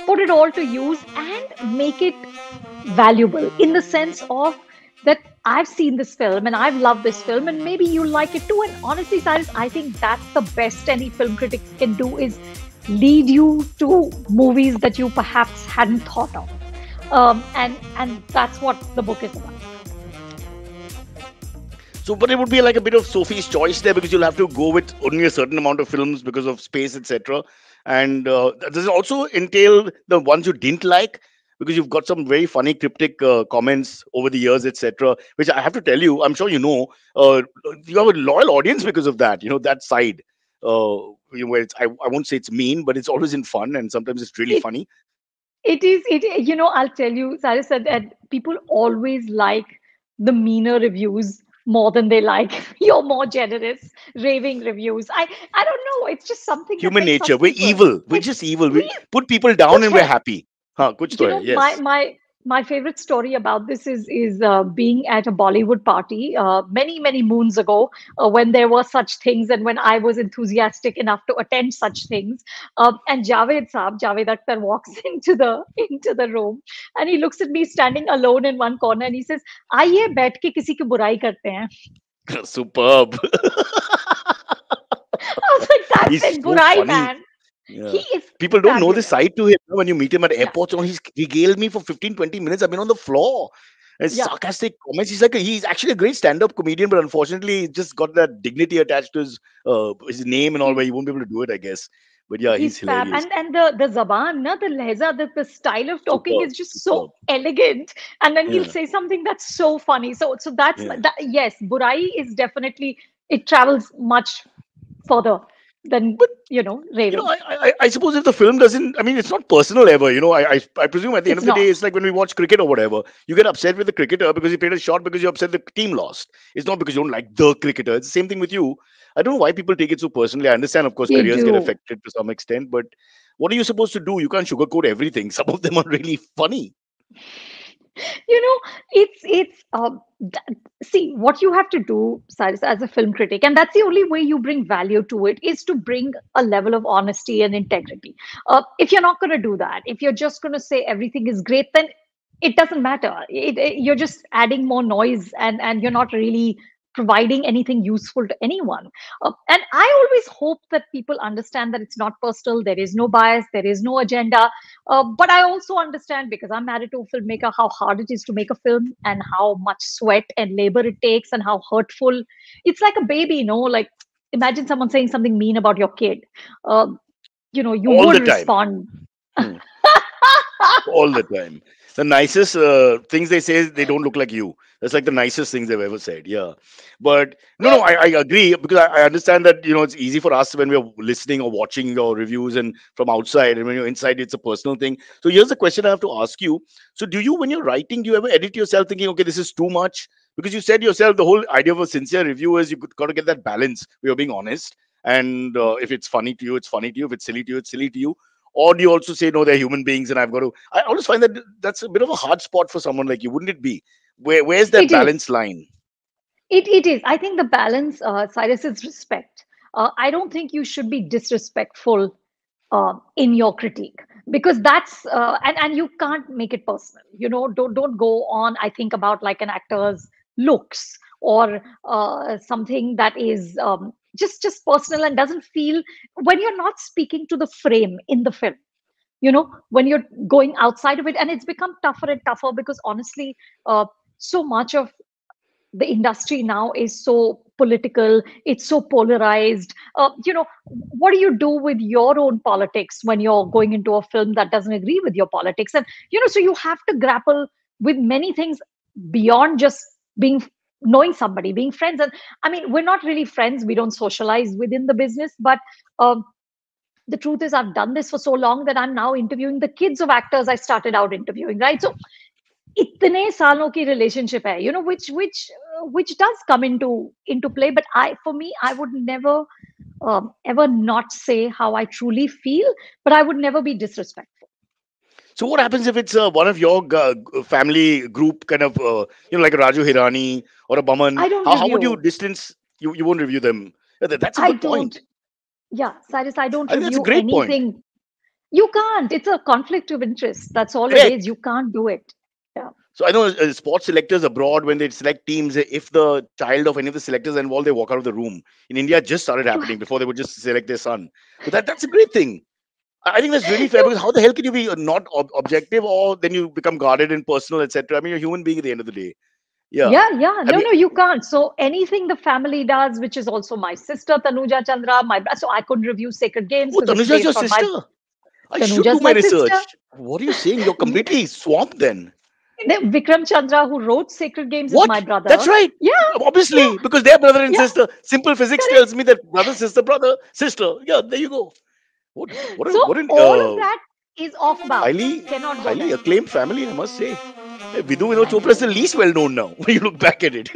put it all to use and make it valuable in the sense of that I've seen this film and I've loved this film and maybe you like it too. And honestly, Cyrus, I think that's the best any film critic can do is lead you to movies that you perhaps hadn't thought of. And that's what the book is about. So, but it would be like a bit of Sophie's choice there because you'll have to go with only a certain amount of films because of space, etc. And does it also entail the ones you didn't like? Because you've got some very funny cryptic comments over the years, etc. Which I have to tell you, I'm sure you know, you have a loyal audience because of that. You know that side, where I won't say it's mean, but it's always in fun, and sometimes it's really It funny. it is it you know I'll tell you, Cyrus, that people always like the meaner reviews more than they like your more generous raving reviews. I don't know. It's just something that Human makes nature, us we're people. evil. We're It's just evil. We we put people down kuch and we're hai. happy. Huh, kuch to hai, My yes. my favorite story about this is being at a Bollywood party many moons ago, when there were such things and when I was enthusiastic enough to attend such things. And Javed Akhtar walks into the room and he looks at me standing alone in one corner and he says, "आइए बैठ के किसी की बुराई करते हैं." Superb. I was like, "That's He's it, so burai funny. man." He Yeah. is People don't know this fabulous. side to him. When you meet him at Yeah, airports, he's regaled me for 15, 20 minutes. I've been on the floor. And yeah. sarcastic comments. He's actually a great stand-up comedian, but unfortunately, he's just got that dignity attached to his name and all, where He's he won't be able to do it, I guess. But yeah, he's He's fab, hilarious. and the zaban, na, the lehza, the style of talking Superb, is just so superb. elegant. And then he'll Yeah, say something that's so funny. So that's yeah. that. Yes, burai is definitely, it travels much further than But raving. I suppose if the film doesn't, I mean, it's not personal ever. I presume at the end It's of the day, not. it's like when we watch cricket or whatever. You get upset with the cricketer because he played a shot because you're upset the team lost. It's not because you don't like the cricketer. It's the same thing with you. I don't know why people take it so personally. I understand, of course, They careers get do. affected to some extent, but what are you supposed to do? You can't sugarcoat everything. Some of them are really funny. you know see what you have to do, Cyrus, as a film critic, and that's the only way you bring value to it, is to bring a level of honesty and integrity. If you're not going to do that, if you're just going to say everything is great, then it doesn't matter. You're just adding more noise, and you're not really providing anything useful to anyone. And I always hope that people understand that it's not personal. There is no bias. There is no agenda. But I also understand, because I'm married to a filmmaker, how hard it is to make a film and how much sweat and labor it takes and how hurtful. It's like a baby, like imagine someone saying something mean about your kid. Uh, you All would the time. respond. Hmm. All the time. The nicest things they say, they don't look like you. That's like the nicest things they've ever said. Yeah. But no, I agree because I understand that, it's easy for us when we're listening or watching your reviews and from outside, and when you're inside, it's a personal thing. So here's the question I have to ask you. So do you, when you're writing, do you ever edit yourself thinking, okay, this is too much? Because you said yourself, the whole idea of a sincere review is got to get that balance where you're being honest. And if it's funny to you, it's funny to you. If it's silly to you, it's silly to you. Or do you also say, no, they're human beings and I've got to? I always find that that's a bit of a hard spot for someone like you, wouldn't it be? Where's that It is. balance line? It is. I think the balance, Cyrus, is respect. I don't think you should be disrespectful in your critique, because that's and you can't make it personal. Don't go on. I think about like an actor's looks or something that is just personal and doesn't feel, when you're not speaking to the frame in the film. When you're going outside of it, and it's become tougher and tougher because honestly, so much of the industry now is so political, it's so polarized. What do you do with your own politics when you're going into a film that doesn't agree with your politics? And so you have to grapple with many things beyond just being knowing somebody, being friends. And I mean, we're not really friends, we don't socialize within the business, but um, the truth is, I've done this for so long that I'm now interviewing the kids of actors I started out interviewing, right? So इतने सालों की relationship है, which does come into play. But for me, I would never ever not say how I truly feel, but I would never be disrespectful. So what happens if it's one of your family group kind of, like a Raju Hirani or a Baman? I don't How would you review. distance? You won't review them. Yeah, that's a I good point. don't. Yeah, Cyrus, I don't I think that's a review great point. anything. You can't. It's a conflict of interest. That's all it is. Correct. You can't do it. Yeah. So I know sports selectors abroad, when they select teams, if the child of any of the selectors are involved, they walk out of the room. In India, it just started You, happening. Before, they would just select their son. So that's a great thing. I think that's really fair, you, because how the hell can you be not objective, or then you become guarded and personal, etc. I mean, you're a human being at the end of the day. Yeah. yeah, yeah. I No, mean, no, you can't. So anything the family does, which is also my sister Tanuja Chandra, so I couldn't review Sacred Games oh, because it's Tanuja's your based on my sister. I should do Tanuja's my my sister. research. What are you saying? You're completely swamped then. Vikram Chandra, who wrote Sacred Games, is my What? That's brother. right. Yeah, Obviously, yeah, because they're brother and yeah. sister. Simple physics tells Correct. me that brother, sister, brother, sister. Yeah, there you go. So What an all of that is off bounds. highly Cannot go highly there. acclaimed family, I must say. Hey, Vidhu Vinod Chopra is the least well known now when you look back at it.